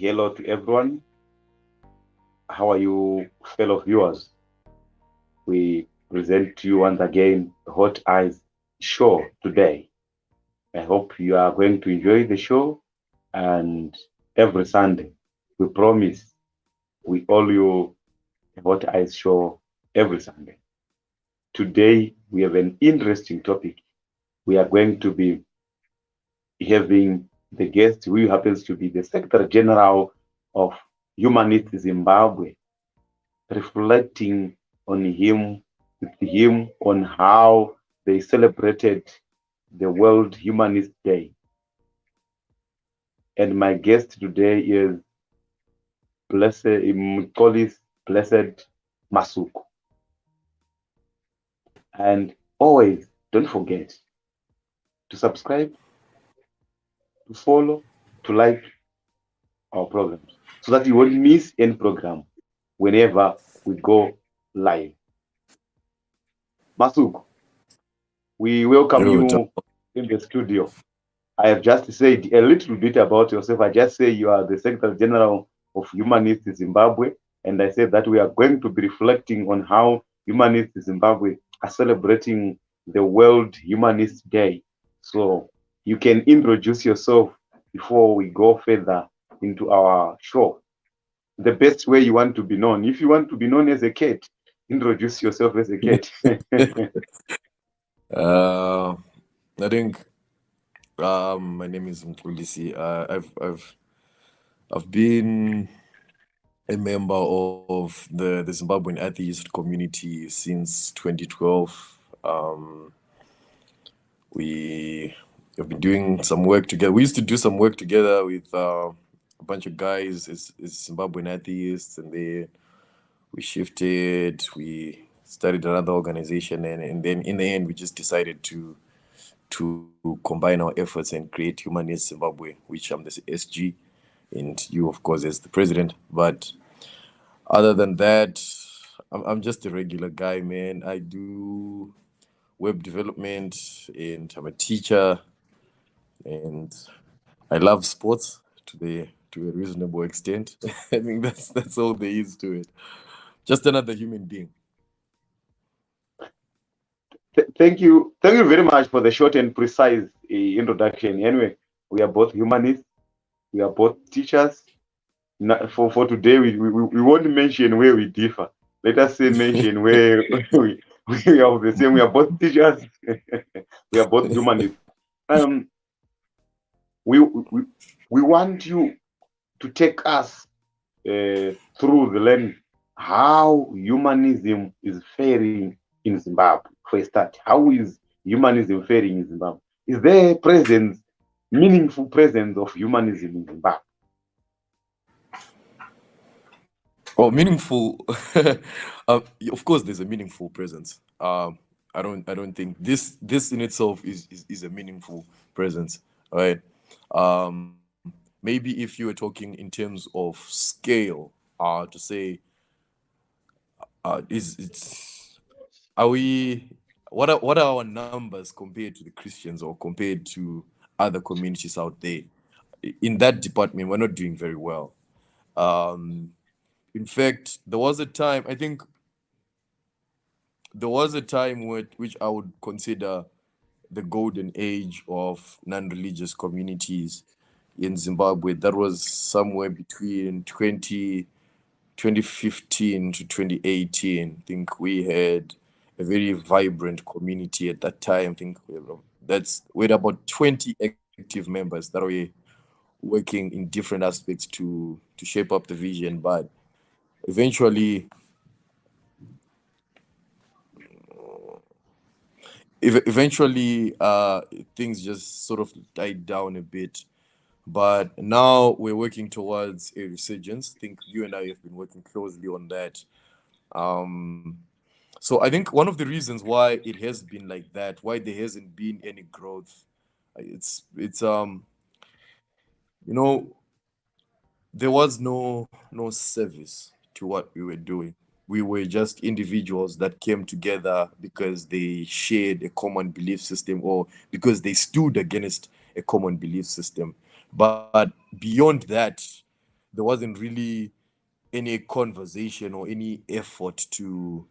Hello to everyone. How are you, fellow viewers? We present to you once again the Hot Eyes show today. I hope you are going to enjoy the show, and every Sunday we promise we all you a Hot Eyes show every Sunday. Today we have an interesting topic. We are going to be having the guest who happens to be the Secretary General of Humanists Zimbabwe, reflecting on him on how they celebrated the World Humanist Day. And my guest today is Blessed Masuku. And always don't forget to subscribe, to follow, to like our programs so that you won't miss any program whenever we go live. Masuku, we welcome you in the studio. I have just said a little bit about yourself. I just say you are the Secretary General of Humanists Zimbabwe, and I said that we are going to be reflecting on how Humanists Zimbabwe are celebrating the World Humanist Day. So you can introduce yourself before we go further into our show. The best way you want to be known. If you want to be known as a cat, introduce yourself as a cat. I think my name is Mkulisi. I've been a member of the Zimbabwean atheist community since 2012. We have been doing some work together. We used to do some work together with a bunch of guys as Zimbabwean atheists, and then we shifted. We started another organization, and then in the end, we just decided to combine our efforts and create Humanists Zimbabwe, which I'm the SG, and you, of course, as the president. But other than that, I'm just a regular guy, man. I do web development, and I'm a teacher, and I love sports to a reasonable extent. I think that's all there is to it. Just another human being. Thank you very much for the short and precise introduction. Anyway, we are both humanists, we are both teachers. For today, we won't mention where we differ. Let us say mention where we are the same. We are both teachers. We are both humanists. We want you to take us through the lens how humanism is faring in Zimbabwe. For a start, how is humanism faring in Zimbabwe? Is there meaningful presence of humanism in Zimbabwe? Oh, meaningful. Of course, there's a meaningful presence. I don't think this in itself is a meaningful presence, right? Maybe if you were talking in terms of scale, to say, are we? What are our numbers compared to the Christians or compared to other communities out there? In that department, we're not doing very well. In fact, there was a time, I think which I would consider the golden age of non-religious communities in Zimbabwe. That was somewhere between 2015 to 2018. I think we had a very vibrant community at that time. I think we had about 20 active members that were working in different aspects to shape up the vision, but eventually things just sort of died down a bit. But now we're working towards a resurgence. I think you and I have been working closely on that. So I think one of the reasons why it has been like that, why there hasn't been any growth, it's there was no service to what we were doing. We were just individuals that came together because they shared a common belief system or because they stood against a common belief system. But beyond that, there wasn't really any conversation or any effort to,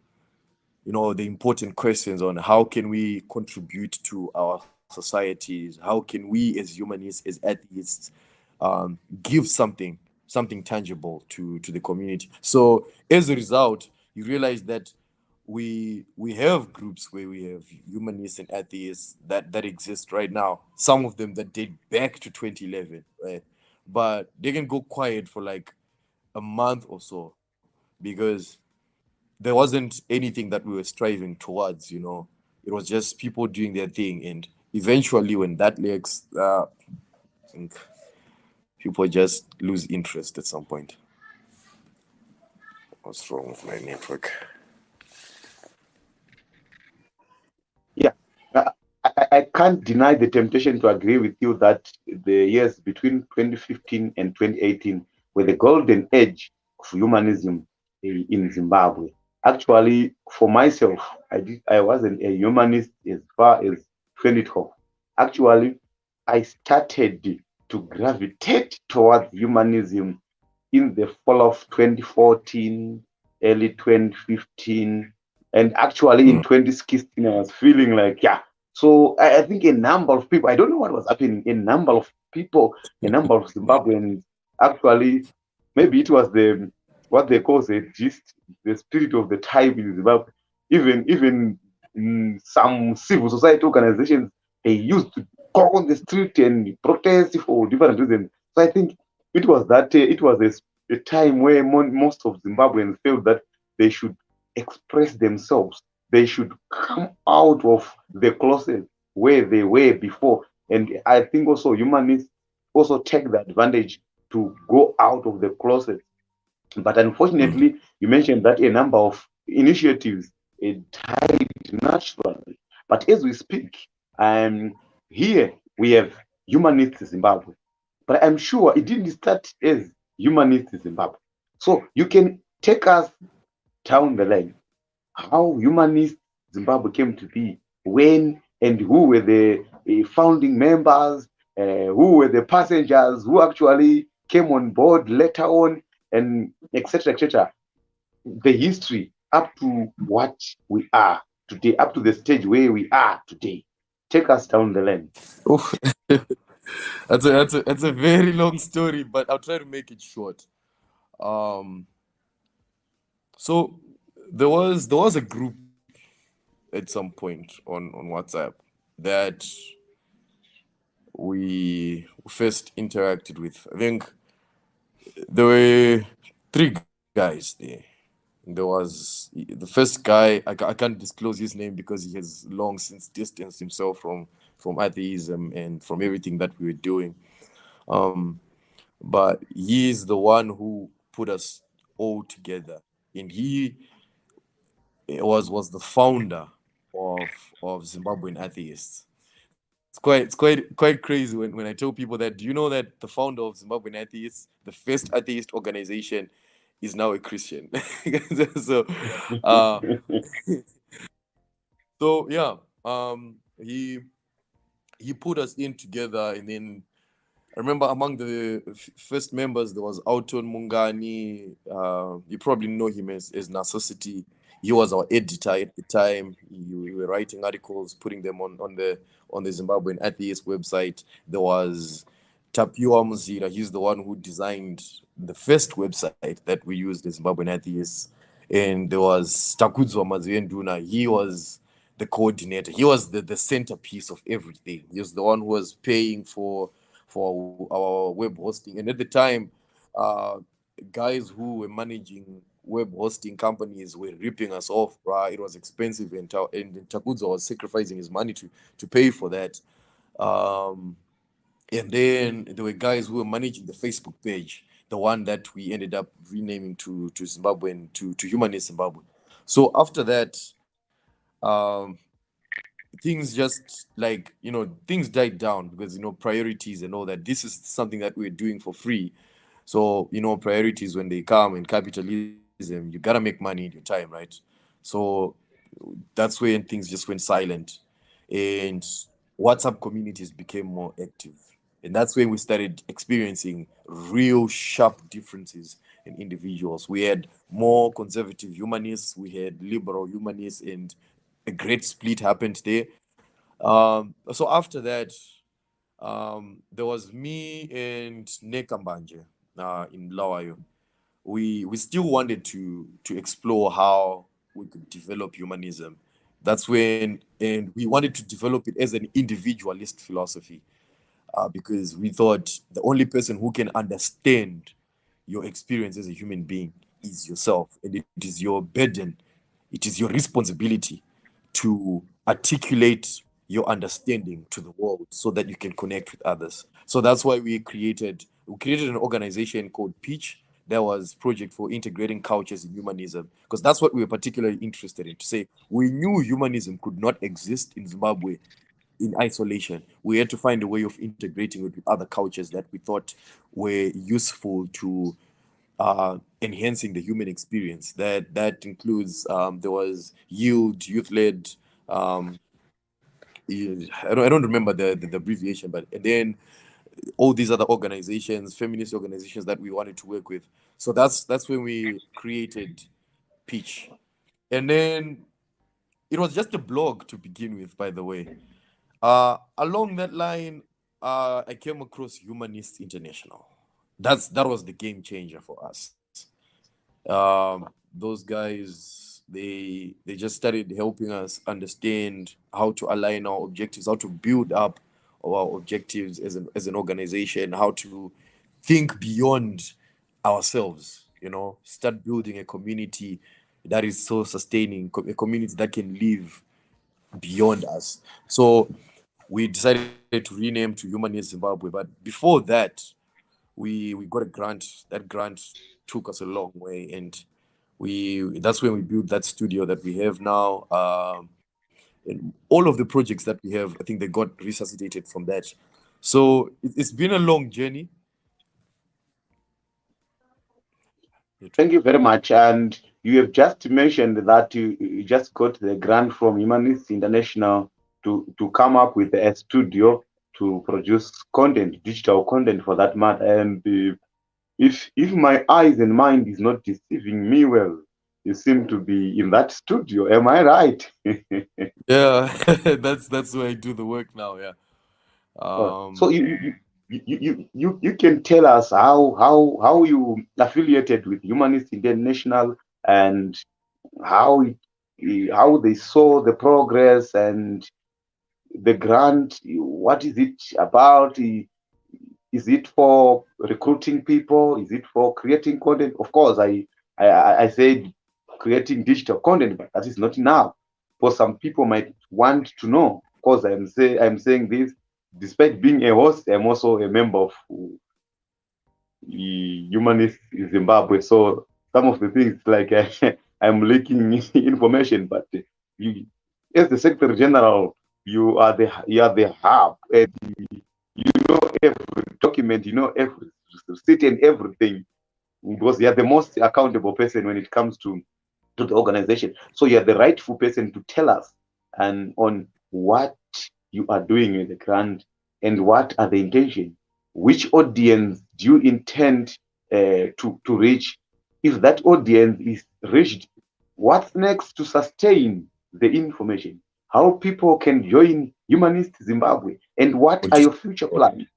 the important questions on how can we contribute to our societies, how can we as humanists, as atheists, give something tangible to the community. So as a result, you realize that we have groups where we have humanists and atheists that exist right now, some of them that date back to 2011, right? But they can go quiet for like a month or so because there wasn't anything that we were striving towards. It was just people doing their thing, and eventually when that lacks, I think people just lose interest at some point. What's wrong with my network? Yeah, I can't deny the temptation to agree with you that the years between 2015 and 2018 were the golden age of humanism in Zimbabwe. Actually, for myself, I wasn't a humanist as far as 2012. Actually, I started to gravitate towards humanism in the fall of 2014, early 2015, and actually in Mm. 2016, I was feeling like, yeah. So I think a number of people, I don't know what was happening, a number of people, a number of Zimbabweans, actually, maybe it was what they call the spirit of the time in Zimbabwe. Even some civil society organizations, they used to go on the street and protest for different reasons. So I think it was a time where most of Zimbabweans felt that they should express themselves. They should come out of the closet where they were before. And I think also humanists also take the advantage to go out of the closet. But Mm. unfortunately, you mentioned that a number of initiatives died naturally. But as we speak, here we have Humanists Zimbabwe. But I'm sure it didn't start as Humanists Zimbabwe. So you can take us down the line how Humanist Zimbabwe came to be, when and who were the founding members, who were the passengers who actually came on board later on, and etc. etc. The history up to what we are today, up to the stage where we are today. Take us down the line. Oof. That's a very long story, but I'll try to make it short. Um, so there was a group at some point on WhatsApp that we first interacted with. I think there were three guys there. There was the first guy. I can't disclose his name because he has long since distanced himself from atheism and from everything that we were doing. Um, but he is the one who put us all together, and he was the founder of Zimbabwean atheists. It's quite crazy when I tell people that. Do you know that the founder of Zimbabwean atheists, the first atheist organization, is now a Christian? so uh so yeah, he put us in together, and then I remember among the first members there was Auton Mungani. You probably know him as Necessity. He was our editor at the time. We were writing articles, putting them on the Zimbabwean atheist website. There was Tapiwa Muzira. He's the one who designed the first website that we used as Zimbabwean atheists. And there was Takudzwa Mazuyenduna. He was the coordinator. He was the centerpiece of everything. He was the one who was paying for our web hosting. And at the time, uh, guys who were managing web hosting companies were ripping us off, right? It was expensive, and Takudzo was sacrificing his money to pay for that. Um, and then there were guys who were managing the Facebook page, the one that we ended up renaming to Zimbabwe and to Humanist Zimbabwe. So after that, um, things just like things died down because priorities and all that. This is something that we're doing for free. So priorities, when they come in capitalism, you gotta make money in your time, right? So that's when things just went silent, and WhatsApp communities became more active. And that's when we started experiencing real sharp differences in individuals. We had more conservative humanists, we had liberal humanists, and a great split happened there. So after that, there was me and Nekambanje in Lawayo. We still wanted to explore how we could develop humanism. That's when, and we wanted to develop it as an individualist philosophy, because we thought the only person who can understand your experience as a human being is yourself, and it is your burden, it is your responsibility to articulate your understanding to the world so that you can connect with others. So that's why we created an organization called Peach. That was project for integrating cultures in humanism, because that's what we were particularly interested in. To say we knew humanism could not exist in Zimbabwe in isolation. We had to find a way of integrating it with other cultures that we thought were useful to enhancing the human experience. That includes there was yield, youth led. Um, I don't remember the abbreviation, but and then all these other organizations, feminist organizations that we wanted to work with. So that's when we created Peach, and then it was just a blog to begin with, by the way. Along that line, I came across Humanists International. That was the game changer for us. Those guys, they just started helping us understand how to align our objectives, how to build up our objectives as an organization, how to think beyond ourselves. Start building a community that is so sustaining, a community that can live beyond us. So we decided to rename to Humanist Zimbabwe. But before that, we got a grant. That grant took us a long way, and we that's when we built that studio that we have now. And all of the projects that we have, I think they got resuscitated from that. So it's been a long journey. Thank you very much. And you have just mentioned that you just got the grant from Humanists International to come up with a studio to produce content, digital content for that matter. And if my eyes and mind is not deceiving me well, you seem to be in that studio. Am I right? Yeah, that's where I do the work now. Yeah. So Um, you can tell us how you affiliated with Humanist International and how how they saw the progress and the grant. What is it about? Is it for recruiting people? Is it for creating content? Of course, I said creating digital content, but that is not enough. For some people might want to know. Of course, I'm saying this despite being a host. I'm also a member of Humanists Zimbabwe. So some of the things like I'm leaking information, but you, as the Secretary General, you are the hub, and you know every document, you know every receipt and everything, because you are the most accountable person when it comes to the organization. So you are the rightful person to tell us and on what you are doing with the grant and what are the intentions. Which audience do you intend to reach? If that audience is reached, what's next to sustain the information? How people can join Humanist Zimbabwe, and what which are is your future plans?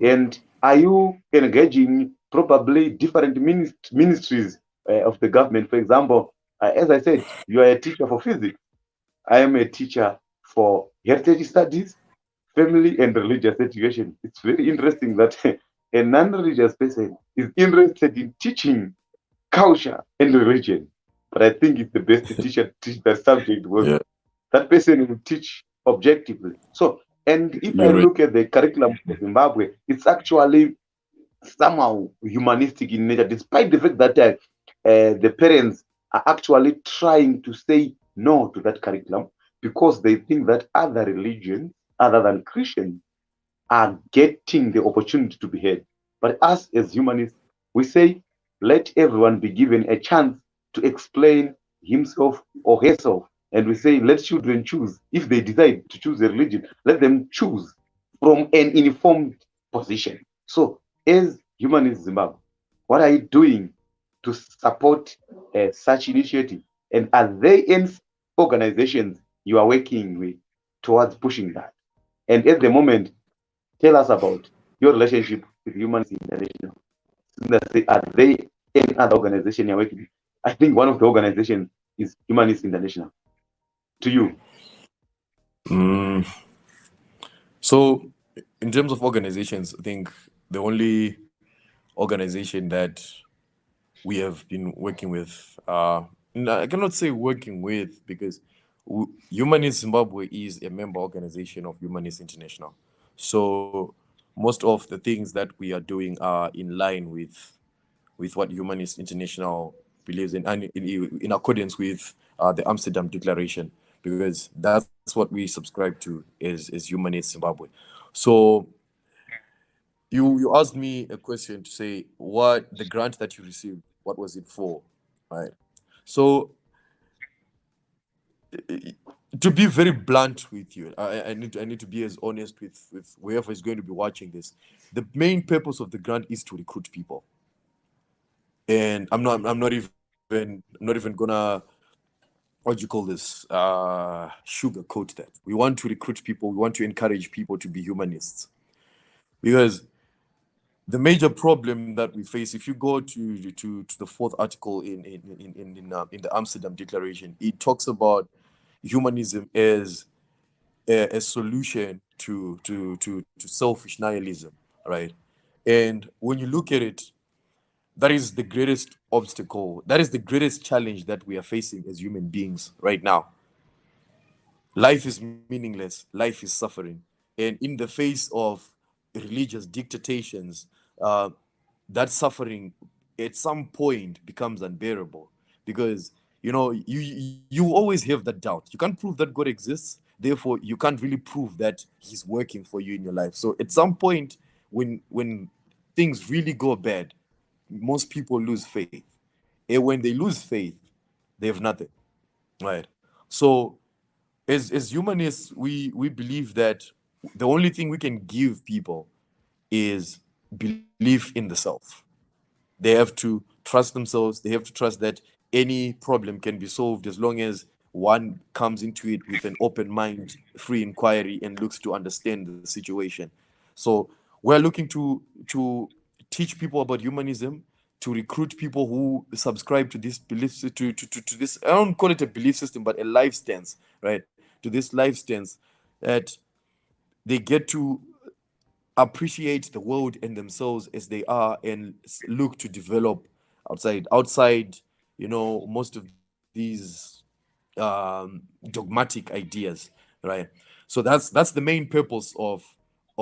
And are you engaging probably different ministries of the government? For example, as I said, you are a teacher for physics. I am a teacher for heritage studies, family and religious education. It's very interesting that a non-religious person is interested in teaching culture and religion. But I think it's the best teacher to teach that subject was yeah, that person will teach objectively. So, and if I you're right. look at the curriculum for Zimbabwe, it's actually somehow humanistic in nature, despite the fact that the parents are actually trying to say no to that curriculum because they think that other religions, other than Christians, are getting the opportunity to be heard. But us as humanists, we say, let everyone be given a chance to explain himself or herself. And we say, let children choose. If they decide to choose a religion, let them choose. from an informed position. So, as Humanists Zimbabwe, what are you doing to support such initiative? And are there any organizations you are working with towards pushing that? And at the moment, tell us about your relationship with Humanists International. Are there any other organization you're working with? I think one of the organizations is Humanists International. To you. Mm. So, in terms of organizations, I think the only organization that we have been working with, no, I cannot say working with because Humanist Zimbabwe is a member organization of Humanist International. So, most of the things that we are doing are in line with what Humanist International believes in, and in accordance with the Amsterdam Declaration, because that's what we subscribe to as Humanist Zimbabwe. So you asked me a question to say what the grant that you received, what was it for, right? So to be very blunt with you, I need to be as honest with whoever is going to be watching this. The main purpose of the grant is to recruit people, and I'm not even gonna, what do you call this, sugarcoat that. We want to recruit people, we want to encourage people to be humanists, because the major problem that we face, if you go to the fourth article in the Amsterdam Declaration, it talks about humanism as a solution to selfish nihilism, right? And when you look at it, that is the greatest obstacle, that is the greatest challenge that we are facing as human beings right now. Life is meaningless, life is suffering. And in the face of religious dictations, that suffering at some point becomes unbearable, because you always have that doubt. You can't prove that God exists, therefore you can't really prove that he's working for you in your life. So at some point, when things really go bad, most people lose faith. And when they lose faith, they have nothing, right? So as humanists, we believe that the only thing we can give people is belief in the self. They have to trust themselves. They have to trust that any problem can be solved as long as one comes into it with an open mind, free inquiry, and looks to understand the situation. So we're looking to teach people about humanism, to recruit people who subscribe to this belief to this. I don't call it a belief system, but a life stance, right? To this life stance that they get to appreciate the world and themselves as they are, and look to develop outside most of these dogmatic ideas, right? So that's the main purpose of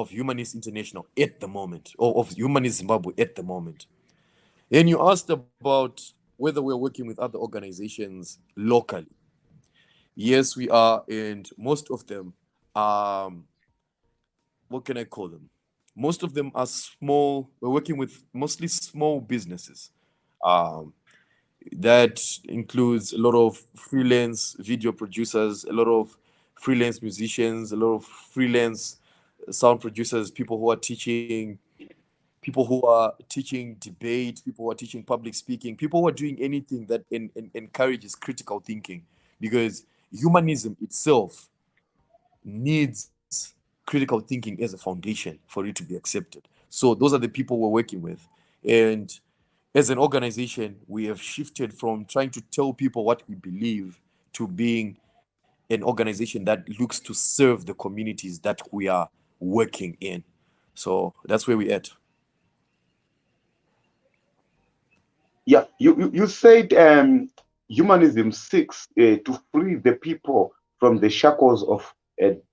Humanist International at the moment, or of Humanist Zimbabwe at the moment. And you asked about whether we're working with other organizations locally. Yes, we are, and most of them, um what can I call them? Most of them are small. We're working with mostly small businesses. Um, that includes a lot of freelance video producers, a lot of freelance musicians, a lot of freelance sound producers, people who are teaching debate, people who are teaching public speaking, people who are doing anything that encourages critical thinking, because humanism itself needs critical thinking as a foundation for it to be accepted. So those are the people we're working with. And as an organization, we have shifted from trying to tell people what we believe to being an organization that looks to serve the communities that we are working in. So that's where we're at. Yeah, you said humanism seeks to free the people from the shackles of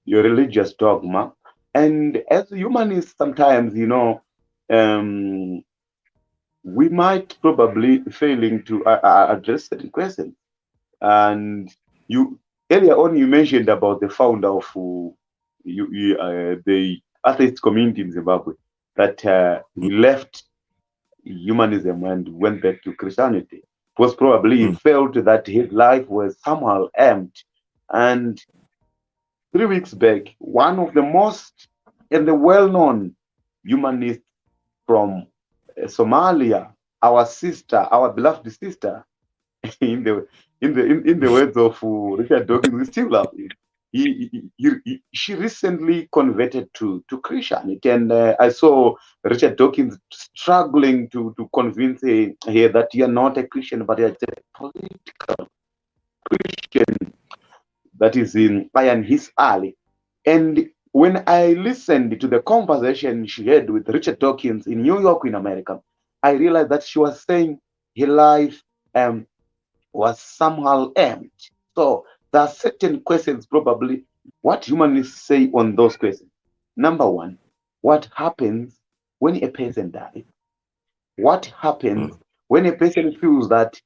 your religious dogma. And as humanists, sometimes, um, we might probably failing to address certain questions. And you earlier on, you mentioned about the founder of the atheist community in Zimbabwe, that he left humanism and went back to Christianity. It was probably he Mm. felt that his life was somehow empty. And 3 weeks back, one of the most And the well-known humanist from Somalia, our sister, our beloved sister, in the words of Richard Dawkins, we still love him. She recently converted to Christianity, and I saw Richard Dawkins struggling to convince her that you are not a Christian, but you're a political Christian that is in Iron His Alley. And when I listened to the conversation she had with Richard Dawkins in New York, in America, I realized that she was saying her life was somehow empty. So there are certain questions, probably, what humanists say on those questions. Number one, what happens when a person dies? What happens when a person feels that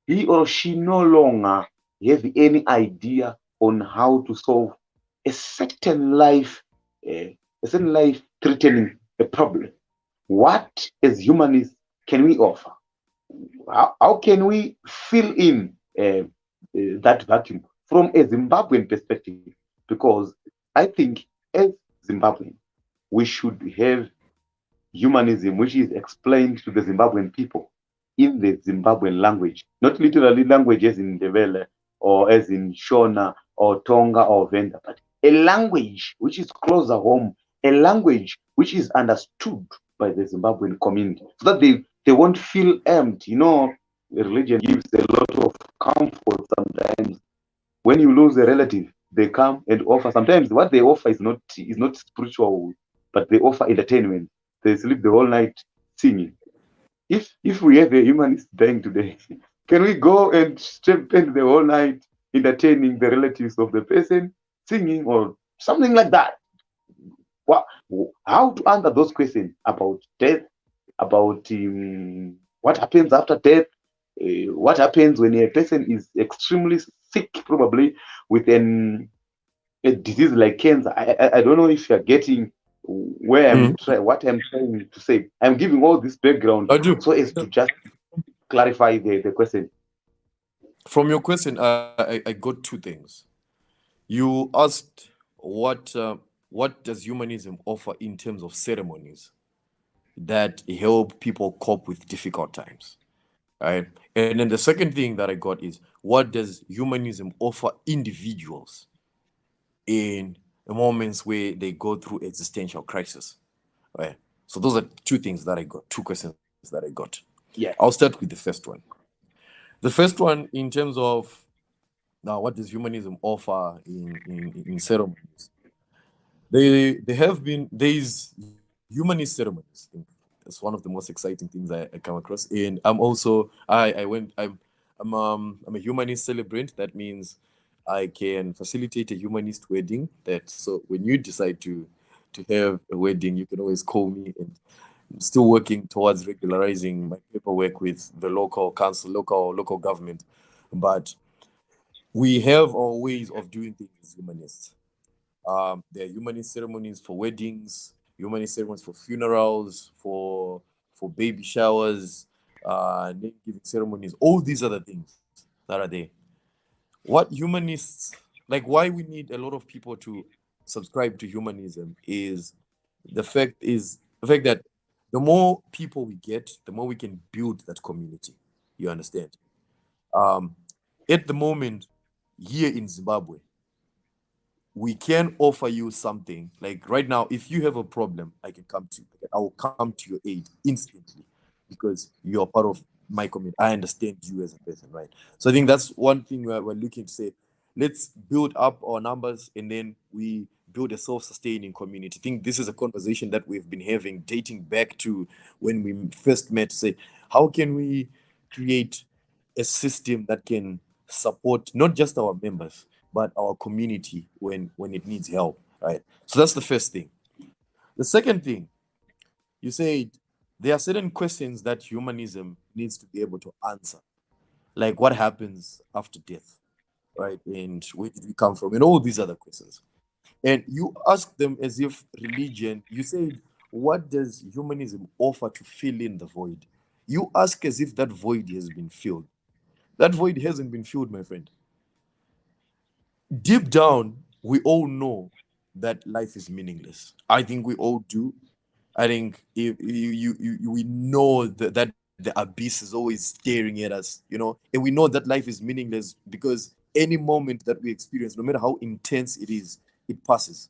he or she no longer have any idea on how to solve a certain life, a certain life threatening a problem? What as humanists can we offer? How can we fill in that vacuum from a Zimbabwean perspective? Because I think as Zimbabwean, we should have humanism, which is explained to the Zimbabwean people in the Zimbabwean language, not literally language as in Ndebele or as in Shona or Tonga or Venda, but a language which is closer home, a language which is understood by the Zimbabwean community, so that they won't feel empty. You know, religion gives a lot of comfort sometimes. When you lose a relative, they come and offer. Sometimes what they offer is not spiritual, but they offer entertainment. They sleep the whole night singing. If we have a humanist dying today, can we go and spend the whole night entertaining the relatives of the person, singing or something like that? What, how to answer those questions about death, about what happens after death, what happens when a person is extremely sick, probably with a disease like cancer. I don't know if you're getting where what I'm trying to say. I'm giving all this background I do. so as to just clarify the question. From your question, I got two things. You asked what does humanism offer in terms of ceremonies that help people cope with difficult times, right? And then the second thing that I got is what does humanism offer individuals in moments where they go through existential crisis, right? So those are two things that I got, two questions that I got. Yeah. I'll start with the first one. The first one, in terms of now, what does humanism offer in ceremonies? They have been There's humanist ceremonies. That's one of the most exciting things I come across. And I'm also I went I'm a humanist celebrant. That means I can facilitate a humanist wedding. That so when you decide to have a wedding, you can always call me, and I'm still working towards regularizing my paperwork with the local council, local government. But we have our ways of doing things as humanists. There are humanist ceremonies for weddings, humanist ceremonies for funerals, for baby showers, name giving ceremonies. All these other things that are there. What humanists like, why we need a lot of people to subscribe to humanism is the fact that the more people we get, the more we can build that community. You understand? Um, at the moment, here in Zimbabwe, we can offer you something. Like right now, if you have a problem, I can come to you. I will come to your aid instantly because you are part of my community. I understand you as a person, right? So I think that's one thing we're looking to say. Let's build up our numbers, and then we build a self-sustaining community. I think this is a conversation that we've been having dating back to when we first met. Say, how can we create a system that can support not just our members but our community when it needs help, right? So that's the first thing. The second thing, you said there are certain questions that humanism needs to be able to answer, like what happens after death, right? And where did we come from, and all these other questions. And you ask them as if religion, you said, what does humanism offer to fill in the void? You ask as if that void has been filled. That void hasn't been filled, my friend. Deep down, we all know that life is meaningless. I think we all do. I think if we know that the abyss is always staring at us, and we know that life is meaningless because any moment that we experience, no matter how intense it is, it passes.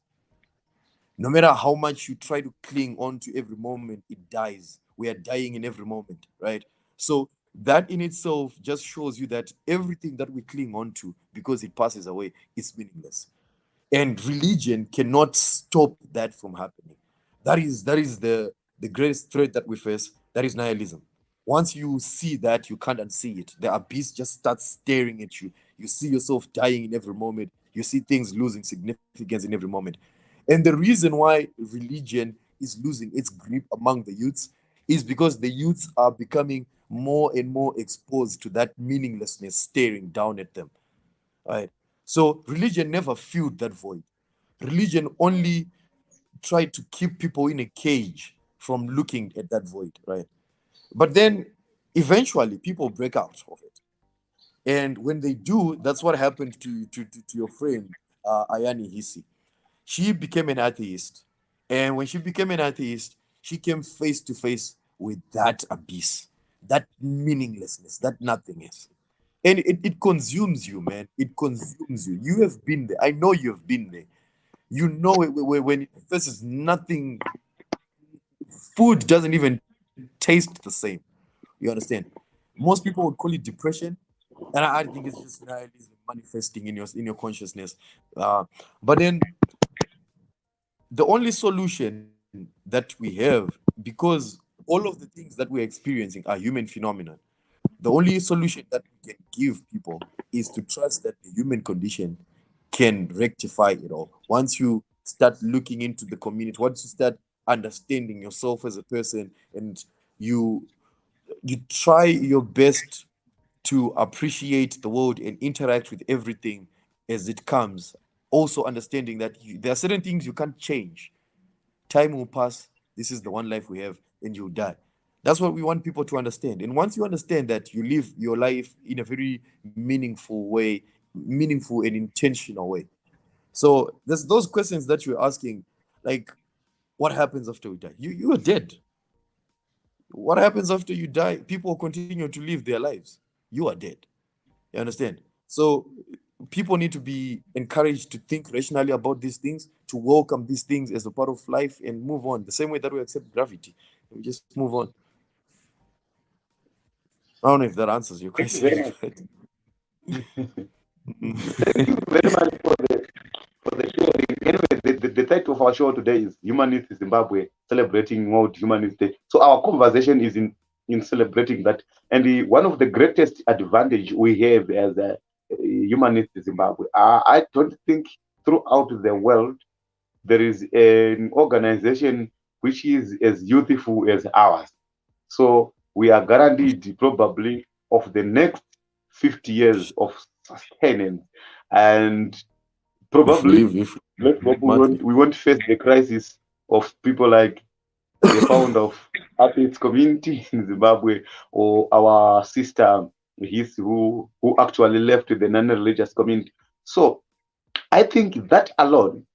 No matter how much you try to cling on to every moment, it dies. We are dying in every moment, right? So that in itself just shows you that everything that we cling on to, because it passes away, is meaningless. And religion cannot stop that from happening. That is the greatest threat that we face. That is nihilism. Once you see that, you can't unsee it. The abyss just starts staring at you. You see yourself dying in every moment. You see things losing significance in every moment. And the reason why religion is losing its grip among the youths is because the youths are becoming more and more exposed to that meaninglessness staring down at them. Right? So religion never filled that void. Religion only tried to keep people in a cage from looking at that void, right? But then eventually people break out of it. And when they do, that's what happened to your friend, Ayani Hisi. She became an atheist. And when she became an atheist, she came face to face with that abyss, that meaninglessness, that nothingness. And it consumes you, man. It consumes you. You have been there. I know you have been there. You know it when it faces nothing, food doesn't even taste the same. You understand? Most people would call it depression, and I think it's just nihilism manifesting in your consciousness. But then the only solution that we have, because all of the things that we're experiencing are human phenomena, the only solution that we can give people is to trust that the human condition can rectify it all. Once you start looking into the community, once you start understanding yourself as a person, and you you try your best to appreciate the world and interact with everything as it comes, also understanding that there are certain things you can't change. Time will pass. This is the one life we have, and you'll die. That's what we want people to understand. And once you understand that, you live your life in a very meaningful way, meaningful and intentional way. So there's those questions that you're asking, like, what happens after we die? You are dead. What happens after you die? People continue to live their lives. You are dead. You understand? So people need to be encouraged to think rationally about these things, to welcome these things as a part of life and move on. The same way that we accept gravity. We just move on. I don't know if that answers your Thank you question, very much. but Thank you very much for the sharing. Anyway, the title of our show today is Humanists Zimbabwe, celebrating World Humanist Day. So our conversation is in celebrating that. And one of the greatest advantage we have as a Humanists Zimbabwe, I don't think throughout the world there is an organization which is as youthful as ours. So we are guaranteed probably of the next 50 years of sustenance, and if we probably live, if let's we hope live madly. we won't face the crisis of people like the founder of athletes community in Zimbabwe, or our sister his who actually left the non-religious community. So I think that alone,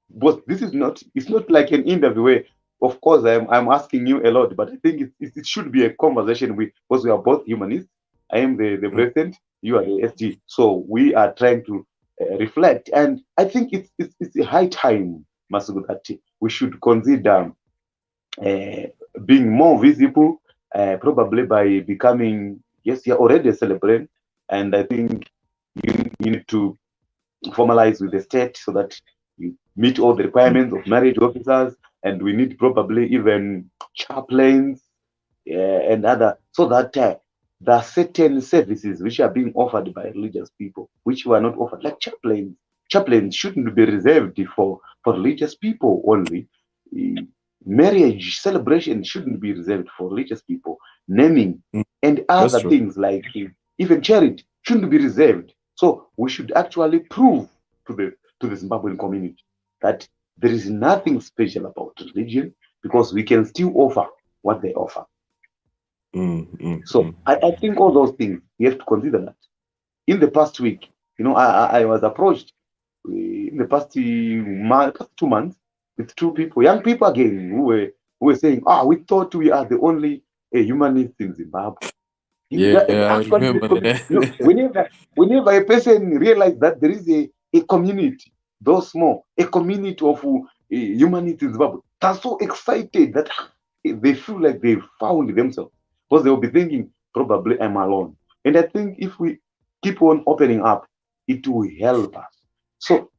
but this is not, it's not like an interview where, of course, I'm asking you a lot, but I think it should be a conversation with, because we are both humanists. I am the Mm, president, you are the SG, so we are trying to reflect. And I think it's a high time, Masugu, that we should consider uh, being more visible, probably by becoming, yes, you're already a celebrant, and I think you need to formalize with the state so that you meet all the mm, requirements of marriage officers, and we need probably even chaplains and other, so that there are certain services which are being offered by religious people which were not offered, like chaplains. Chaplains shouldn't be reserved for religious people only. Eh, Marriage celebration shouldn't be reserved for religious people. Naming mm. and That's other true. things like even charity shouldn't be reserved. So we should actually prove to the Zimbabwean community that there is nothing special about religion, because we can still offer what they offer. Mm, mm, So mm. I think all those things we have to consider that. In the past week, I was approached in the past 2 months with two people, young people again, who were saying, we thought we are the only humanists in Zimbabwe. Yeah, I Actually, remember that. whenever a person realizes that there is a community, though small, a community of humanists in Zimbabwe, they're so excited that they feel like they've found themselves, because they'll be thinking, probably I'm alone. And I think if we keep on opening up, it will help us. So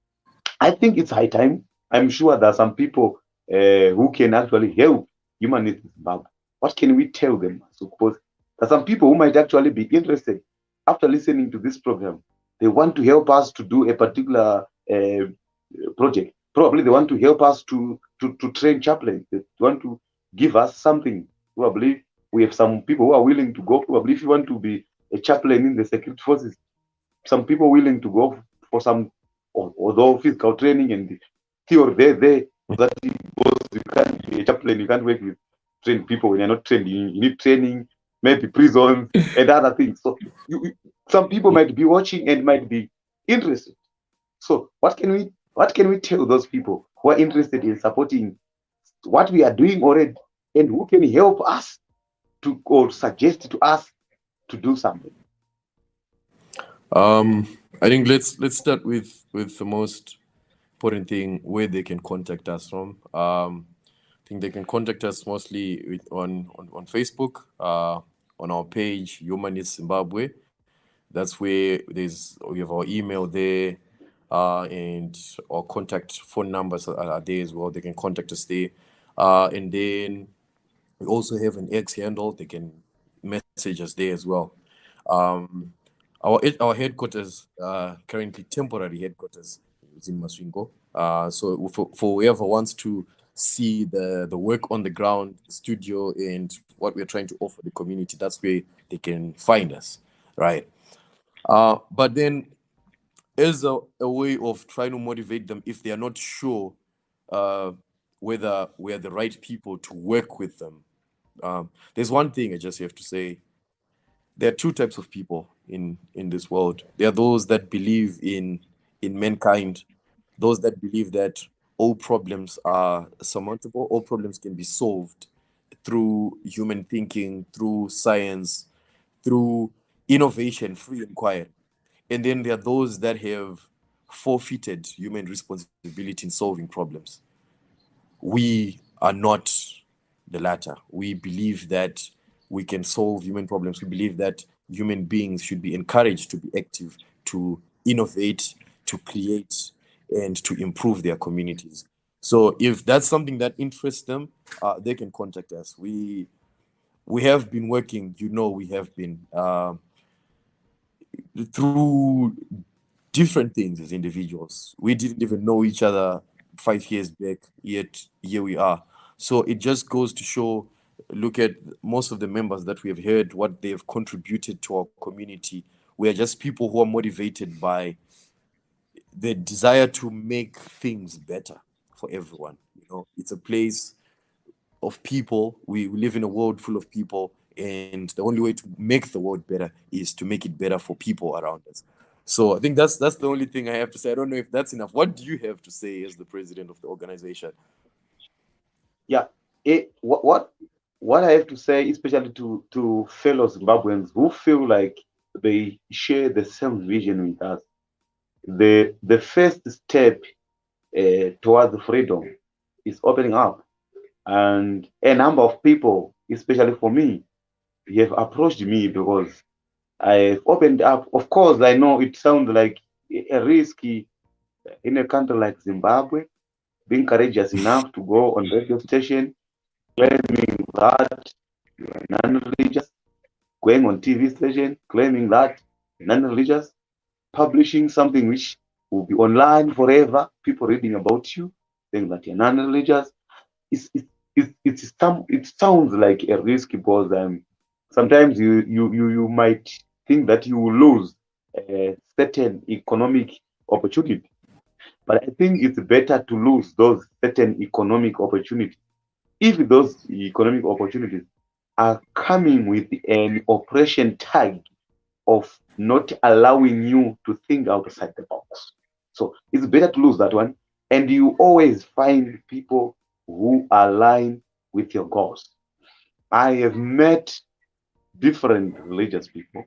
I think it's high time. I'm sure there are some people who can actually help humanists in Zimbabwe. What can we tell them? Suppose there are some people who might actually be interested after listening to this program. They want to help us to do a particular project. Probably they want to help us to train chaplains. They want to give us something. Probably we have some people who are willing to go. Probably if you want to be a chaplain in the security forces, some people willing to go for some, although physical training and theory there that because you can't be a chaplain, you can't work with trained people when you're not trained. You need training, maybe prisons and other things. So some people might be watching and might be interested. So what can we tell those people who are interested in supporting what we are doing already, and who can help us to, or suggest to us to do something? I think let's start with the most important thing, where they can contact us from. I think they can contact us mostly on Facebook, on our page Humanists Zimbabwe. That's where we have our email there, and our contact phone numbers are there as well. They can contact us there, and then we also have an X handle. They can message us there as well. Um, our headquarters, currently temporary headquarters, is in Masvingo. So for whoever wants to see the work on the ground, the studio, and what we're trying to offer the community, that's where they can find us, right? But then, as a way of trying to motivate them, if they are not sure uh, whether we're the right people to work with them, there's one thing I just have to say. There are two types of people in this world. There are those that believe in mankind, those that believe that all problems are surmountable, all problems can be solved through human thinking, through science, through innovation, free inquiry. And then there are those that have forfeited human responsibility in solving problems. We are not the latter. We believe that we can solve human problems. We believe that human beings should be encouraged to be active, to innovate, to create, and to improve their communities. So if that's something that interests them, they can contact us. We have been working, we have been through different things as individuals. We didn't even know each other 5 years back, yet here we are. So it just goes to show, look at most of the members that we have heard, what they have contributed to our community. We are just people who are motivated by the desire to make things better for everyone. It's a place of people. We live in a world full of people, and the only way to make the world better is to make it better for people around us. So I think that's the only thing I have to say. I don't know if that's enough. What do you have to say as the president of the organization? Yeah. What I have to say, especially to fellow Zimbabweans who feel like they share the same vision with us, the first step towards freedom is opening up. And a number of people, especially for me, have approached me because I've opened up. Of course, I know it sounds like a risky in a country like Zimbabwe, being courageous enough to go on radio station claiming that you are non-religious, going on TV station claiming that you're non-religious, publishing something which will be online forever, people reading about you, saying that you're non-religious. It sounds like a risk because sometimes you might think that you will lose a certain economic opportunity. But I think it's better to lose those certain economic opportunities if those economic opportunities are coming with an oppression tag of not allowing you to think outside the box. So it's better to lose that one. And you always find people who align with your goals. I have met different religious people,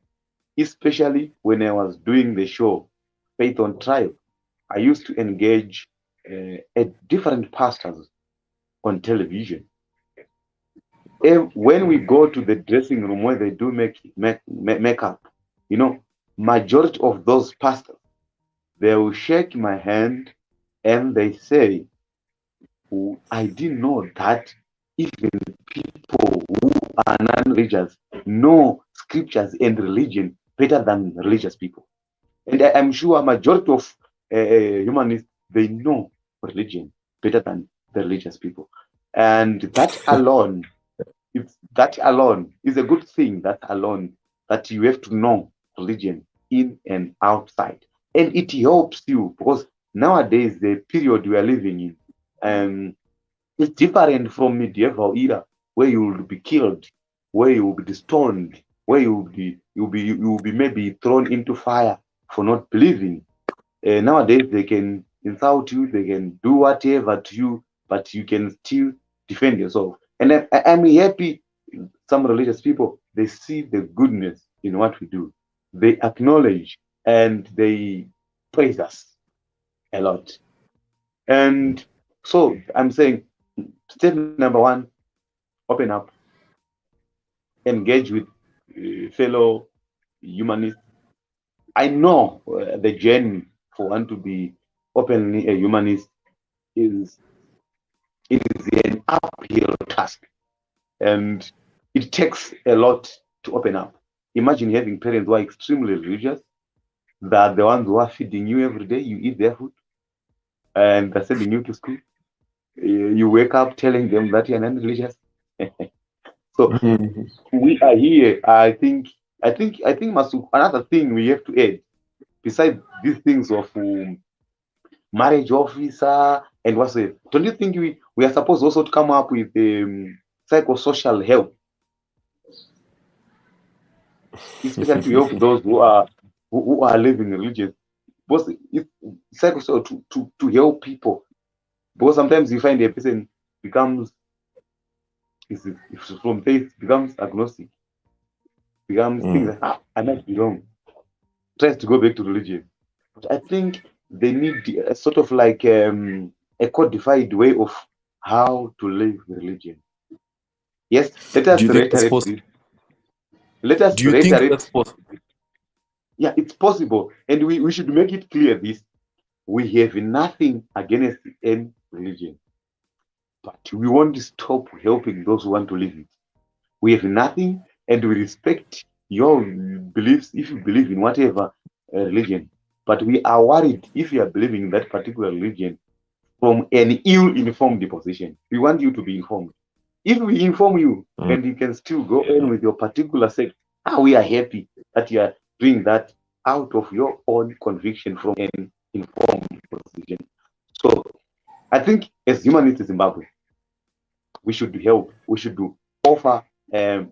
especially when I was doing the show Faith on Trial. I used to engage at different pastors on television. And when we go to the dressing room where they do makeup, you know, majority of those pastors, they will shake my hand and they say, "Oh, I didn't know that even people who are non-religious know scriptures and religion better than religious people." And I'm sure a majority of humanists, they know religion better than the religious people. And that alone is a good thing, that alone, that you have to know religion in and outside. And it helps you because nowadays, the period we are living in, it's different from medieval era where you will be killed, where you will be stoned, where you will be maybe thrown into fire for not believing. Nowadays they can insult you, they can do whatever to you, but you can still defend yourself. And I'm happy some religious people, they see the goodness in what we do. They acknowledge and they praise us a lot. And so I'm saying step number one, open up, engage with fellow humanists. I know the journey for one to be openly a humanist is it is an uphill task, and it takes a lot to open up. Imagine having parents who are extremely religious, that the ones who are feeding you every day, you eat their food, and they're sending you to school. You wake up telling them that you're non-religious. So Mhm. we are here. I think, another thing we have to add, besides these things of marriage officer and what's it, don't you think we are supposed also to come up with psychosocial help, especially to help those who are living in religion? Because it's psychosocial to help people. Because sometimes you find a person becomes from faith becomes agnostic, becomes things Mm. like, I might be wrong, tries to go back to religion. But I think they need a sort of like a codified way of how to live religion. Yes, let Do us you think that's reiterate possible? this. Let us Do you think reiterate. that's possible? Yeah, it's possible. And we should make it clear this. We have nothing against any religion, but we won't stop helping those who want to live it. We have nothing, and we respect your beliefs if you believe in whatever religion. But we are worried if you are believing in that particular religion from an ill-informed position. We want you to be informed. If we inform you Mm. and you can still go on with your particular sect, we are happy that you are doing that out of your own conviction from an informed position. So I think as humanists in Zimbabwe, we should help. We should offer a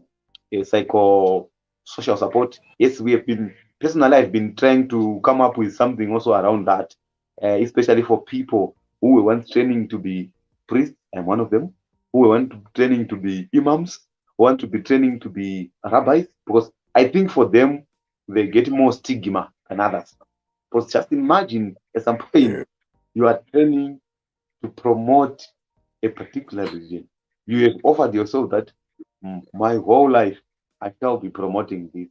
psycho-social support. Yes, we have been personally. I've been trying to come up with something also around that, especially for people who were once training to be priests. I'm one of them. Who were once training to be imams, who want to be training to be rabbis, because I think for them they get more stigma than others. Because just imagine at some point Yeah. you are training to promote a particular religion. You have offered yourself that my whole life I shall be promoting this.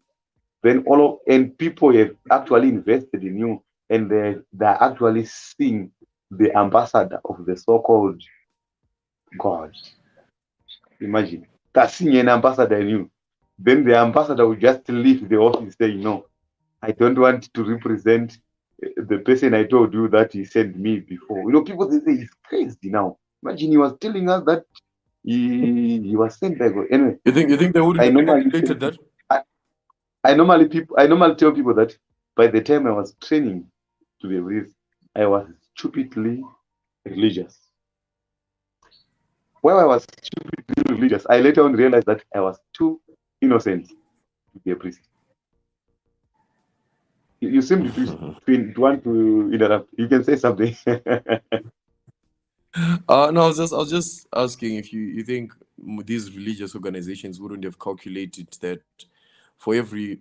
Then and people have actually invested in you, and they're actually seeing the ambassador of the so-called God. Imagine they're seeing an ambassador in you. Then the ambassador will just leave the office saying, "No, I don't want to represent the person I told you that he sent me before." People they say he's crazy now. Imagine he was telling us that he was sent by God. Anyway, You think they wouldn't I have normally calculated that? I, I normally tell people that by the time I was training to be a priest, I was stupidly religious. While I was stupidly religious, I later on realized that I was too innocent to be a priest. You seem to want to interrupt. You can say something. No, I was just asking if you think these religious organizations wouldn't have calculated that for every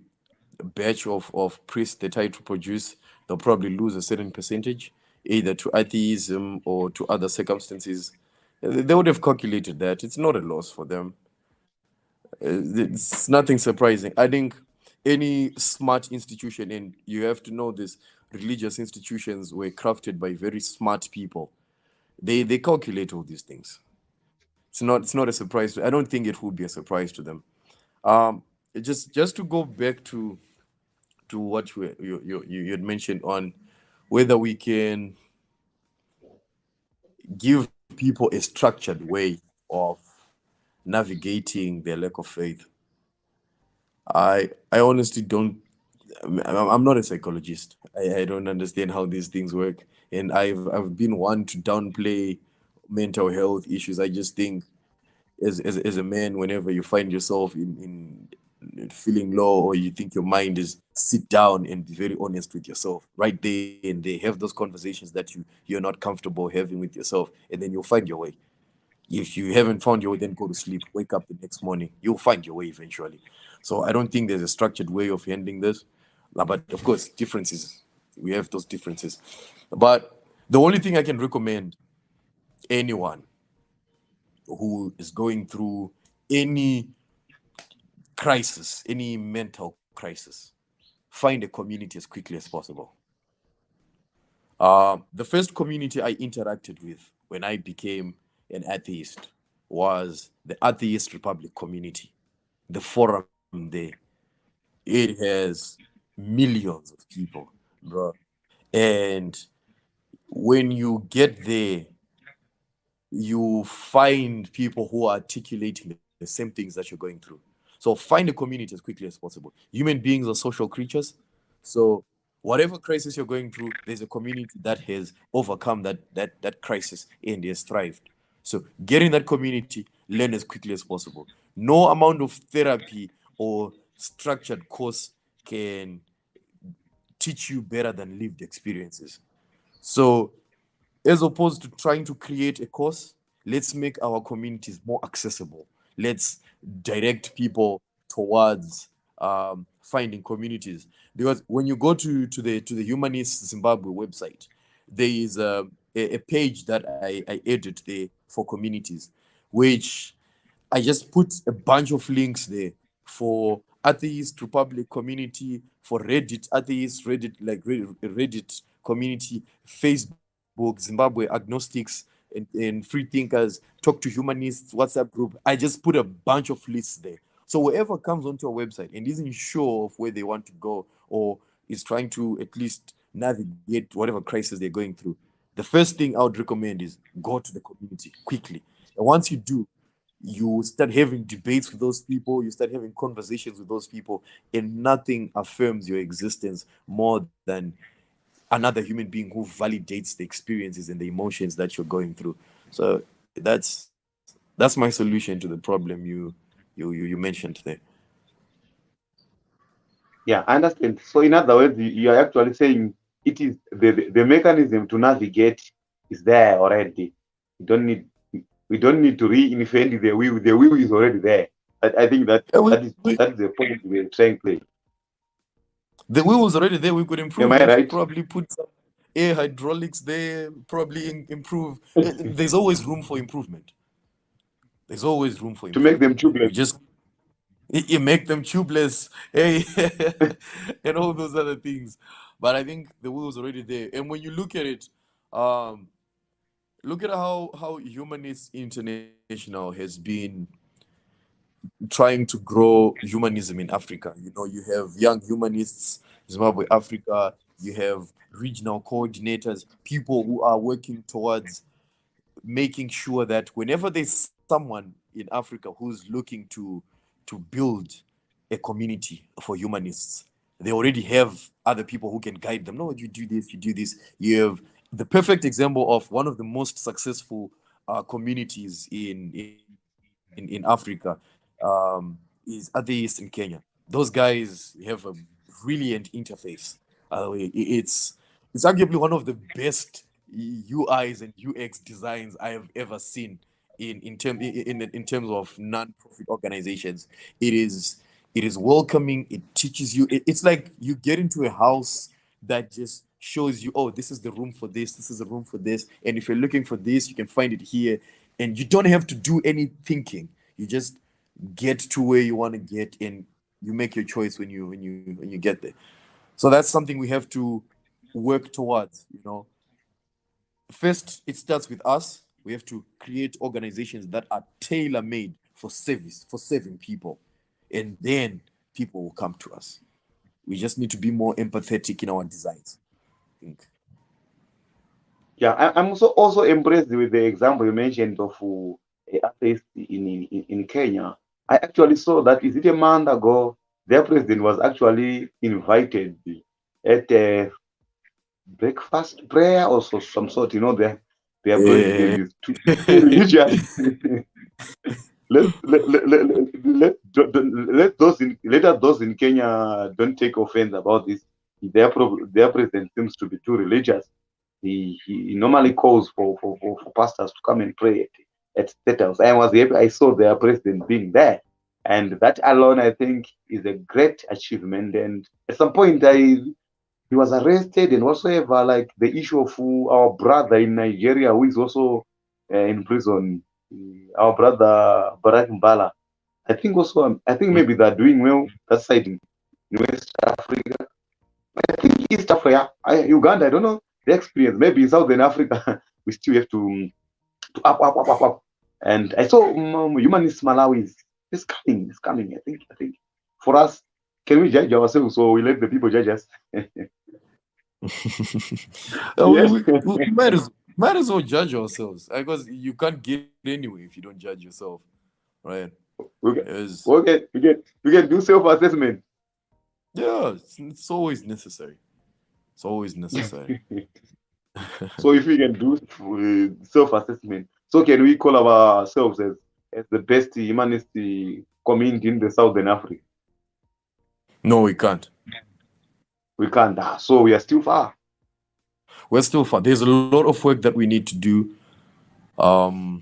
batch of priests they try to produce, they'll probably lose a certain percentage, either to atheism or to other circumstances. They would have calculated that. It's not a loss for them. It's nothing surprising. I think any smart institution, and you have to know this, religious institutions were crafted by very smart people. They calculate all these things. It's not a surprise. I don't think it would be a surprise to them. Just to go back to what you had mentioned on whether we can give people a structured way of navigating their lack of faith. I honestly don't. I'm not a psychologist. I don't understand how these things work, and I've been one to downplay mental health issues. I just think as a man, whenever you find yourself in feeling low, or you think your mind is, sit down and be very honest with yourself right there and they have those conversations that you're not comfortable having with yourself, and then you'll find your way. If you haven't found your way, then go to sleep, wake up the next morning, you'll find your way eventually. So I don't think there's a structured way of handling this. But of course, differences, we have those differences. But the only thing I can recommend anyone who is going through any crisis, any mental crisis, find a community as quickly as possible. The first community I interacted with when I became an atheist was the Atheist Republic community, the forum there. It has millions of people, bro. And when you get there, you find people who are articulating the same things that you're going through. So find a community as quickly as possible. Human beings are social creatures. So whatever crisis you're going through, there's a community that has overcome that crisis and has thrived. So get in that community, learn as quickly as possible. No amount of therapy or structured course can teach you better than lived experiences. So as opposed to trying to create a course, let's make our communities more accessible. Let's direct people towards finding communities. Because when you go to the Humanist Zimbabwe website, there is a page that I edit there for communities, which I just put a bunch of links there for Atheist Republic community, for Reddit, Atheist Reddit, like Reddit community, Facebook, Zimbabwe agnostics, and free thinkers, talk to humanists, WhatsApp group. I just put a bunch of lists there. So whoever comes onto a website and isn't sure of where they want to go, or is trying to at least navigate whatever crisis they're going through, the first thing I would recommend is go to the community quickly. And once you do, you start having debates with those people, you start having conversations with those people, and nothing affirms your existence more than another human being who validates the experiences and the emotions that you're going through. So that's my solution to the problem you mentioned there. Yeah, I understand. So in other words, you are actually saying it is the mechanism to navigate is there already. We don't need to reinvent the wheel. The wheel is already there. I think that Yeah, that is the point we're trying to say. the wheel was already there. We could Am improve I it. right? Probably put some air hydraulics there. Probably improve. There's always room for improvement. There's always room for To make them improvement. tubeless. We just you make them tubeless, hey, and all those other things. But I think the wheel was already there. And when you look at it, um, look at how Humanist International has been trying to grow humanism in Africa. You have young humanists, Zimbabwe, Africa. You have regional coordinators, people who are working towards making sure that whenever there's someone in Africa who's looking to build a community for humanists, they already have other people who can guide them. No, you do this, you do this. You have the perfect example of one of the most successful communities in Africa, is atheists in Kenya. Those guys have a brilliant interface. It's arguably one of the best UIs and UX designs I have ever seen in terms of non-profit organizations. It is welcoming. It teaches you. It's like you get into a house that just shows you, oh, this is the room for this. This is the room for this. And if you're looking for this, you can find it here. And you don't have to do any thinking. You just get to where you want to get, and you make your choice when you get there. So that's something we have to work towards. First, it starts with us. We have to create organizations that are tailor made for service, for serving people. And then people will come to us. We just need to be more empathetic in our designs, I think. Yeah, I'm also impressed with the example you mentioned of a atheist in Kenya. I actually saw that, is it a month ago, their president was actually invited at a breakfast prayer or some sort. Their president Yeah. is too religious. Let those in Kenya don't take offense about this. Their president seems to be too religious. He normally calls for pastors to come and pray at State House. I was happy I saw their president being there. And that alone, I think, is a great achievement. And at some point, he was arrested and whatsoever, like the issue of our brother in Nigeria, who is also in prison, our brother Barack Mbala. I think maybe they're doing well that side in West Africa. I think East Africa, Uganda, I don't know the experience. Maybe in Southern Africa, we still have to up. And I saw Humanist Malawi is coming. It's coming. I think for us, can we judge ourselves or we let the people judge us? we, Yes. we, we might as well judge ourselves, because you can't get anywhere if you don't judge yourself, right? we can, Because we can do self-assessment. yeah, it's always necessary. It's always necessary. So if we can do self-assessment, so can we call ourselves as the best humanist community in the Southern Africa? No, we can't. We can't. So we are still far. We're still far. There's a lot of work that we need to do. Um,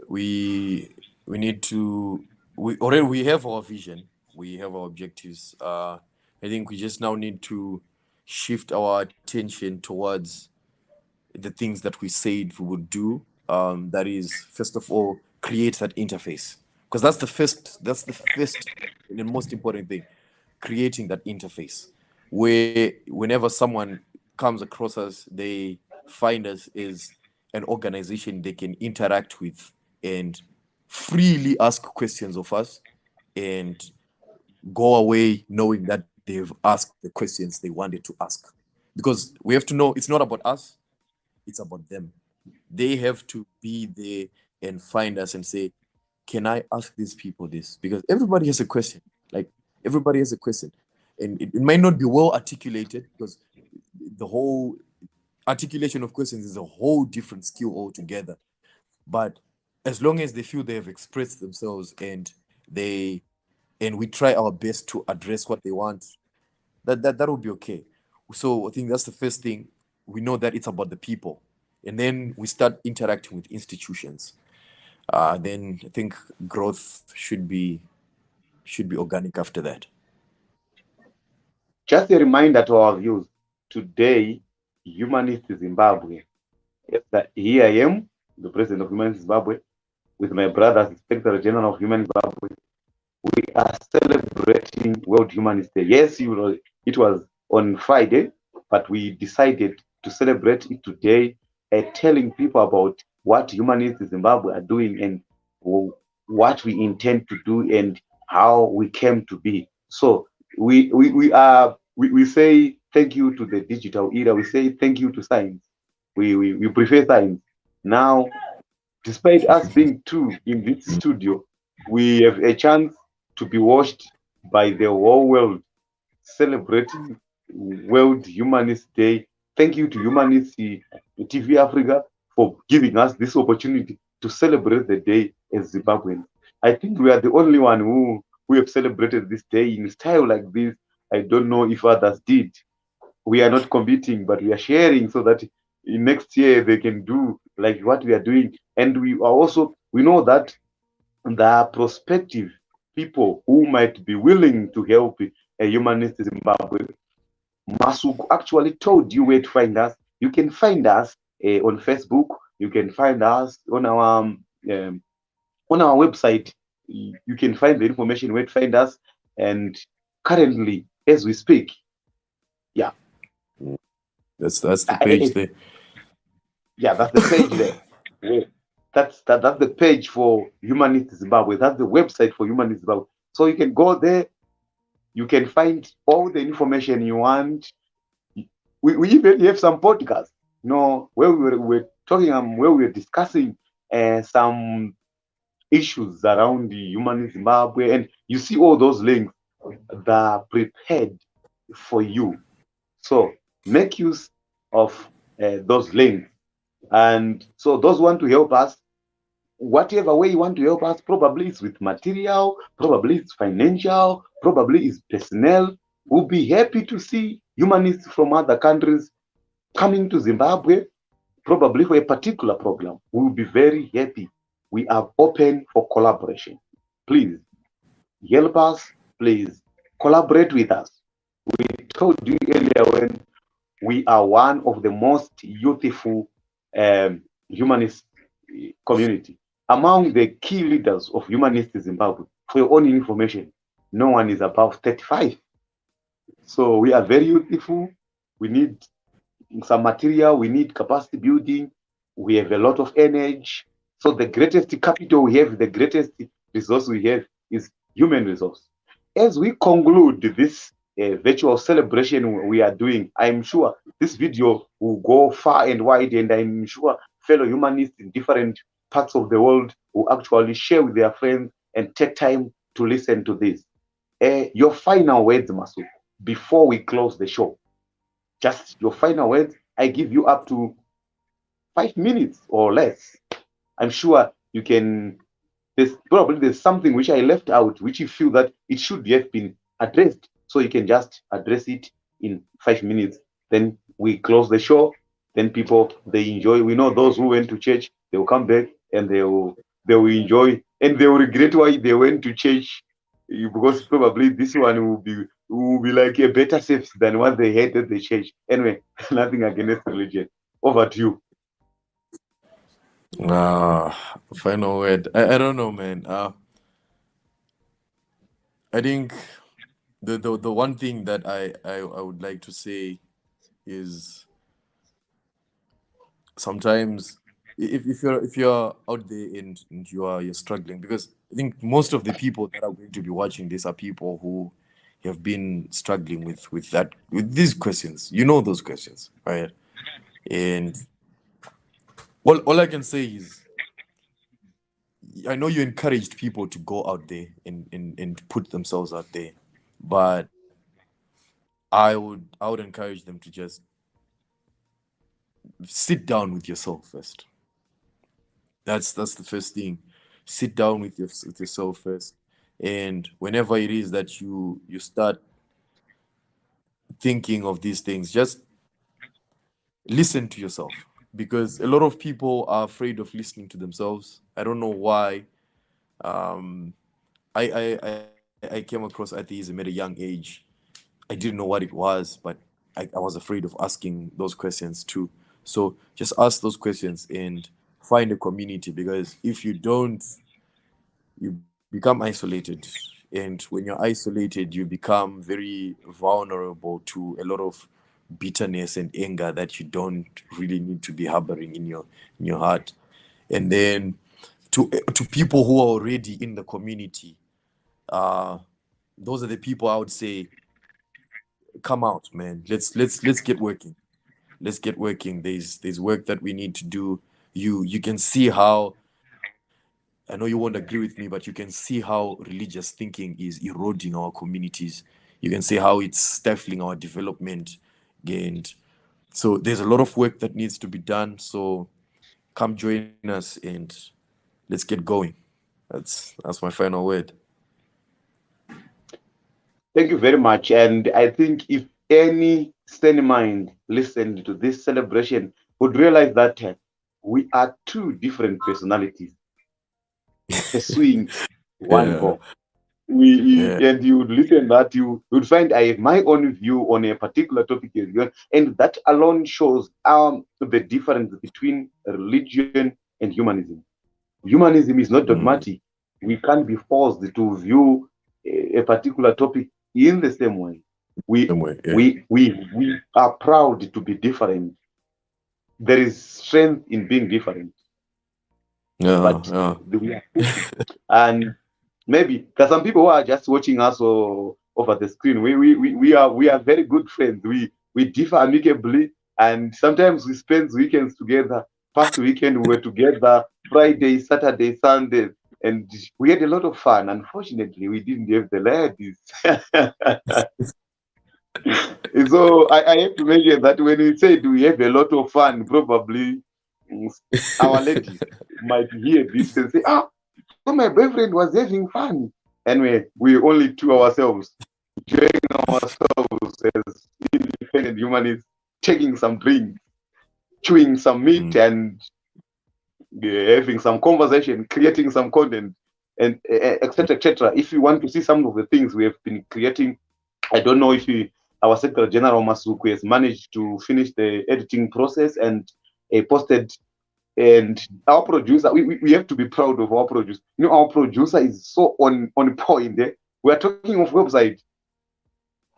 we we need to. We have our vision. We have our objectives. I think we just now need to shift our attention towards the things that we said we would do. That is, first of all, create that interface, because that's the first and the most important thing. Creating that interface, where whenever someone comes across us, they find us as an organization they can interact with and freely ask questions of us, and go away knowing that they've asked the questions they wanted to ask. Because we have to know it's not about us, it's about them. They have to be there and find us and say, can I ask these people this? Because everybody has a question. Like, everybody has a question. And it might not be well articulated, because the whole articulation of questions is a whole different skill altogether. But as long as they feel they have expressed themselves, they and we try our best to address what they want, that will be okay. So I think that's the first thing. We know that it's about the people, and then we start interacting with institutions. Then I think growth should be organic after that. Just a reminder to our views. Today, Humanist Zimbabwe. Yes, here I am, the president of Humanist Zimbabwe, with my brothers, Inspector General of Humanist Zimbabwe. We are celebrating World Humanist Day. Yes, it was on Friday, but we decided to celebrate it today, telling people about what Humanists Zimbabwe are doing and what we intend to do and how we came to be. So we say thank you to the digital era. We say thank you to science. We prefer science. Now, despite us being two in this studio, we have a chance to be watched by the whole world celebrating World Humanist Day. Thank you to Humanist TV Africa for giving us this opportunity to celebrate the day as Zimbabweans. I think we are the only one who have celebrated this day in style like this. I don't know if others did. we are not competing, but we are sharing so that in next year they can do like what we are doing. And we are also, we know that there are prospective people who might be willing to help a Humanist Zimbabwe. Masuk actually told you where to find us. You can find us on Facebook. You can find us on our website. You can find the information where to find us. And currently, as we speak, yeah, That's the eh, page eh, there. yeah, that's the page there. Yeah. That's the page for Humanist Zimbabwe. That's the website for Humanist Zimbabwe. So you can go there. You can find all the information you want. We even have some podcasts, where we were talking, where we were discussing some issues around the Humanist Zimbabwe, and you see all those links that are prepared for you. So make use of those links. And so those want to help us, whatever way you want to help us, probably it's with material, probably it's financial, probably it's personnel. We'll be happy to see humanists from other countries coming to Zimbabwe, probably for a particular program. We'll be very happy. We are open for collaboration. Please help us. Please collaborate with us. We told you earlier when we are one of the most youthful humanist community. Among the key leaders of Humanists Zimbabwe, for your own information, no one is above 35. So we are very youthful. We need some material, we need capacity building, we have a lot of energy. So the greatest capital we have, the greatest resource we have is human resource. As we conclude this virtual celebration we are doing, I'm sure this video will go far and wide, and I'm sure fellow humanists in different parts of the world will actually share with their friends and take time to listen to this. Your final words, Masu, before we close the show. Just your final words. I give you up to 5 minutes or less. I'm sure you can. There's something which I left out, which you feel that it should have been addressed. So you can just address it in 5 minutes. Then we close the show. Then people they enjoy. We know those who went to church, they will come back and they will enjoy, and they will regret why they went to church, because probably this one will be like a better service than what they had at the church. Anyway, nothing against religion. Over to you. Final word. I don't know, man. I think the one thing that I would like to say is sometimes if you're out there and you're struggling, because I think most of the people that are going to be watching this are people who have been struggling with these questions. You know those questions, right? And all I can say is I know you encouraged people to go out there and put themselves out there, but I would encourage them to just sit down with yourself first. That's the first thing. Sit down with yourself first, and whenever it is that you start thinking of these things, just listen to yourself, because a lot of people are afraid of listening to themselves. I don't know why. Um, I came across atheism at a young age. I didn't know what it was, but I was afraid of asking those questions too. So just ask those questions and find a community, because if you don't, you become isolated. And when you're isolated, you become very vulnerable to a lot of bitterness and anger that you don't really need to be harboring in your heart. And then to people who are already in the community, uh, those are the people I would say, come out, man. Let's get working. Let's get working. There's work that we need to do. You can see how, I know you won't agree with me, but you can see how religious thinking is eroding our communities. You can see how it's stifling our development. And so there's a lot of work that needs to be done. So come join us and let's get going. That's my final word. Thank you very much. And I think if any sane mind listened to this celebration would realize that we are two different personalities pursuing one Yeah. goal. We Yeah. and you would listen that you would find I have my own view on a particular topic, and that alone shows the difference between religion and humanism. Humanism is not Mm. dogmatic. We can't be forced to view a particular topic in the same way. We Somewhere. Yeah. we are proud to be different. There is strength in being different, Yeah. but Yeah. we are pushing. And maybe there's some people who are just watching us over the screen. We are very good friends. We differ amicably, and sometimes we spend weekends together. Past weekend we were together Friday, Saturday, Sunday, and we had a lot of fun. Unfortunately, we didn't have the ladies. So I have to mention that when we said we have a lot of fun, probably mm, our ladies might hear this and say, "Ah, so my boyfriend was having fun." Anyway, we only to ourselves, enjoying ourselves as independent humanists, taking some drinks, chewing some meat, Mm. and having some conversation, creating some content, and etc. etc. If you want to see some of the things we have been creating, I don't know if our Secretary General Masuku has managed to finish the editing process and posted. And our producer, we have to be proud of our producer. Our producer is so on point. We are talking of website.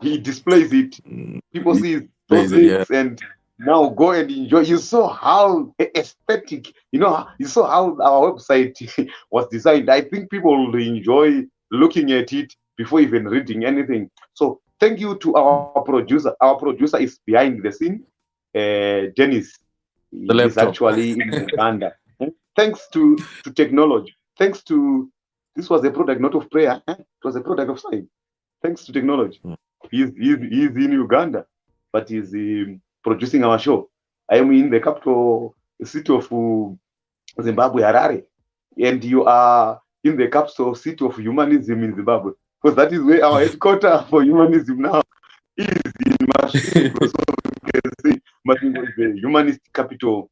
He displays it. Mm. People see those Plays it. Yeah. links and now go and enjoy. You saw how aesthetic, you saw how our website was designed. I think people will enjoy looking at it before even reading anything. So thank you to our producer. Our producer is behind the scene. Dennis The is laptop. actually in Uganda. Thanks to technology. Thanks to this was a product not of prayer. It was a product of science. Thanks to technology. Mm. He's in Uganda, but he's producing our show. I am in the capital city of Zimbabwe, Harare, and you are in the capital city of humanism in Zimbabwe, because that is where our headquarters for humanism now is in Masvingo. So you can see Masvingo is the humanist capital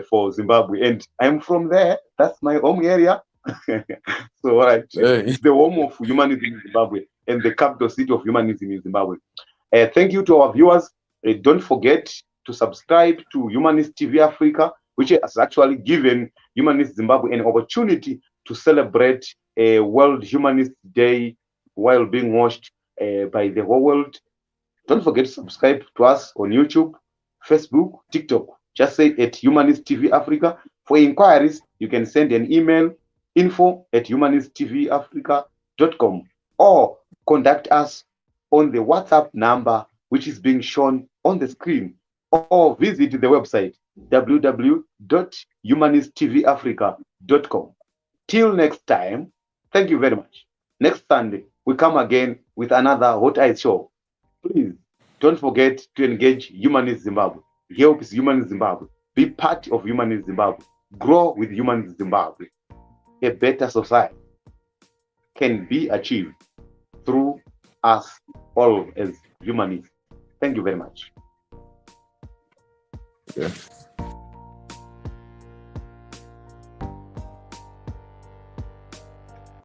for Zimbabwe, and I'm from there. That's my home area. So, all right, Hey. it's the home of humanism in Zimbabwe and the capital city of humanism in Zimbabwe. Thank you to our viewers. Don't forget to subscribe to Humanist TV Africa, which has actually given Humanist Zimbabwe an opportunity to celebrate a World Humanist Day while being watched by the whole world. Don't forget to subscribe to us on YouTube, Facebook, TikTok. Just say at Humanist TV Africa. For inquiries, you can send an email info@humanisttvafrica.com or contact us on the WhatsApp number which is being shown on the screen, or visit the website www.humanisttvafrica.com. Till next time, thank you very much. Next Sunday, we come again with another Hot Eyes show. Please don't forget to engage Humanist Zimbabwe. Help Humanist Zimbabwe. Be part of Humanist Zimbabwe. Grow with Humanist Zimbabwe. A better society can be achieved through us all as humanists. Thank you very much. Yeah.